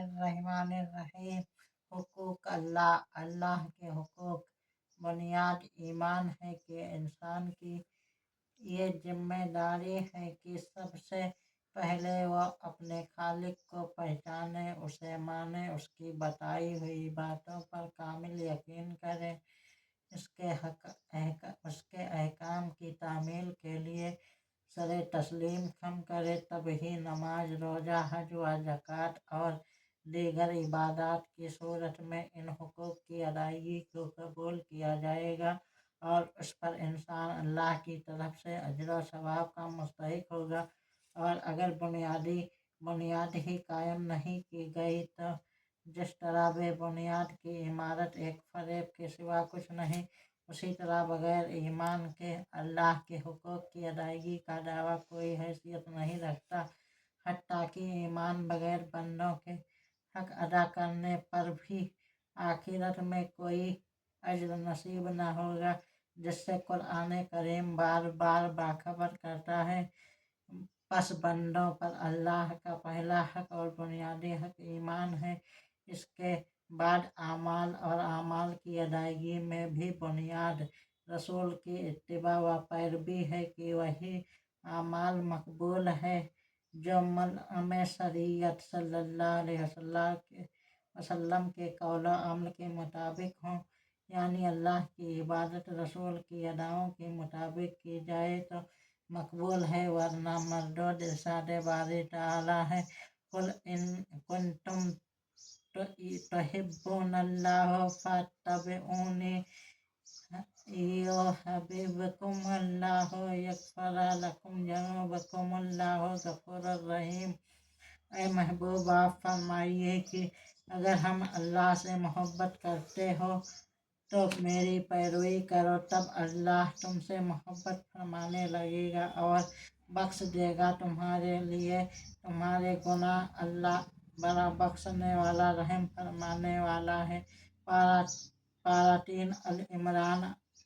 बिस्मिल्लाहिर्रहमानिर्रहीम। हुकूक अल्लाह, अल्लाह के हुकूक। बुनियाद ईमान है कि इंसान की ये जिम्मेदारी है कि सबसे पहले वह अपने खालिक को पहचाने, उसे माने, उसकी बताई हुई बातों पर कामिल यकीन करे, उसके अहकाम की तामील के लिए सरे तस्लीम खम करे, तब ही नमाज, रोज़ा, हज व ज़कात और दीगर इबादत की सूरत में इन हुकूक की अदायगी को कबूल किया जाएगा और उस पर इंसान अल्लाह की तरफ से अजर व सवाब का मुस्तहिक होगा। और अगर बुनियाद ही कायम नहीं की गई तो जिस तरह बेबुनियाद की इमारत एक फरेब के सिवा कुछ नहीं, उसी तरह बगैर ईमान के अल्लाह के हुकूक की अदायगी का दावा कोई हैसियत नहीं रखता। हत्ता कि ईमान बगैर बंदों के हक अदा करने पर भी आखिरत में कोई अज्र नसीब न होगा, जिससे कुरान करीम बार बार बाखबर करता है। बस बंदों पर अल्लाह का पहला हक और बुनियादी हक ईमान है। इसके बाद आमाल और आमाल की अदायगी में भी बुनियाद रसूल की इत्तिबा व पैरवी है कि वही आमाल मकबूल है जो मलअम शरीयत सल्लल्लाहु अलैहि वसल्लम के कौल अमल के मुताबिक हों, यानी अल्लाह की इबादत रसूल की अदाओं के मुताबिक की जाए तो मकबूल है, वरना मरदूद। इरशाद बारी ताला है, कुल इन कुंतुम तुहिब्बूनल्लाह फत्तबिऊनी युहब्बिबकुमुल्लाह यगफिर लकुम ज़ुनूबकुमुल्लाहु गफूरुर रहीम। ऐ महबूब, आप फरमाइए कि अगर हम अल्लाह से मोहब्बत करते हो तो मेरी पैरवी करो, तब अल्लाह तुमसे मोहब्बत फरमाने लगेगा और बख्श देगा तुम्हारे लिए तुम्हारे गुनाह। अल्लाह बड़ा बख्शने वाला, रहम फरमाने वाला है। पारा 3 अल इमरान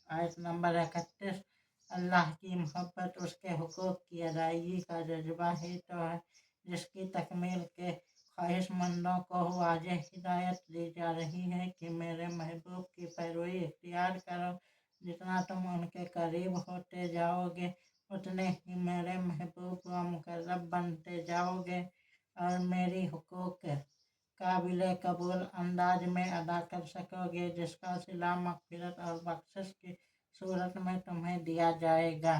आयत नंबर 31। अल्लाह की मोहब्बत उसके हुकूक की अदायगी का जज्बा ही तो है जिसकी तकमील के ख्वाहिशमंदों को वाज़ेह हिदायत दी जा रही है कि मेरे महबूब की पैरवी इख्तियार करो। जितना तुम उनके करीब होते जाओगे उतने ही मेरे महबूब व मुकर्रब बनते जाओगे और मेरी हुकूक काबिल कबूल अंदाज में अदा कर सकोगे, जिसका सिला मग़फ़िरत और बख्शिश की सूरत में तुम्हें दिया जाएगा।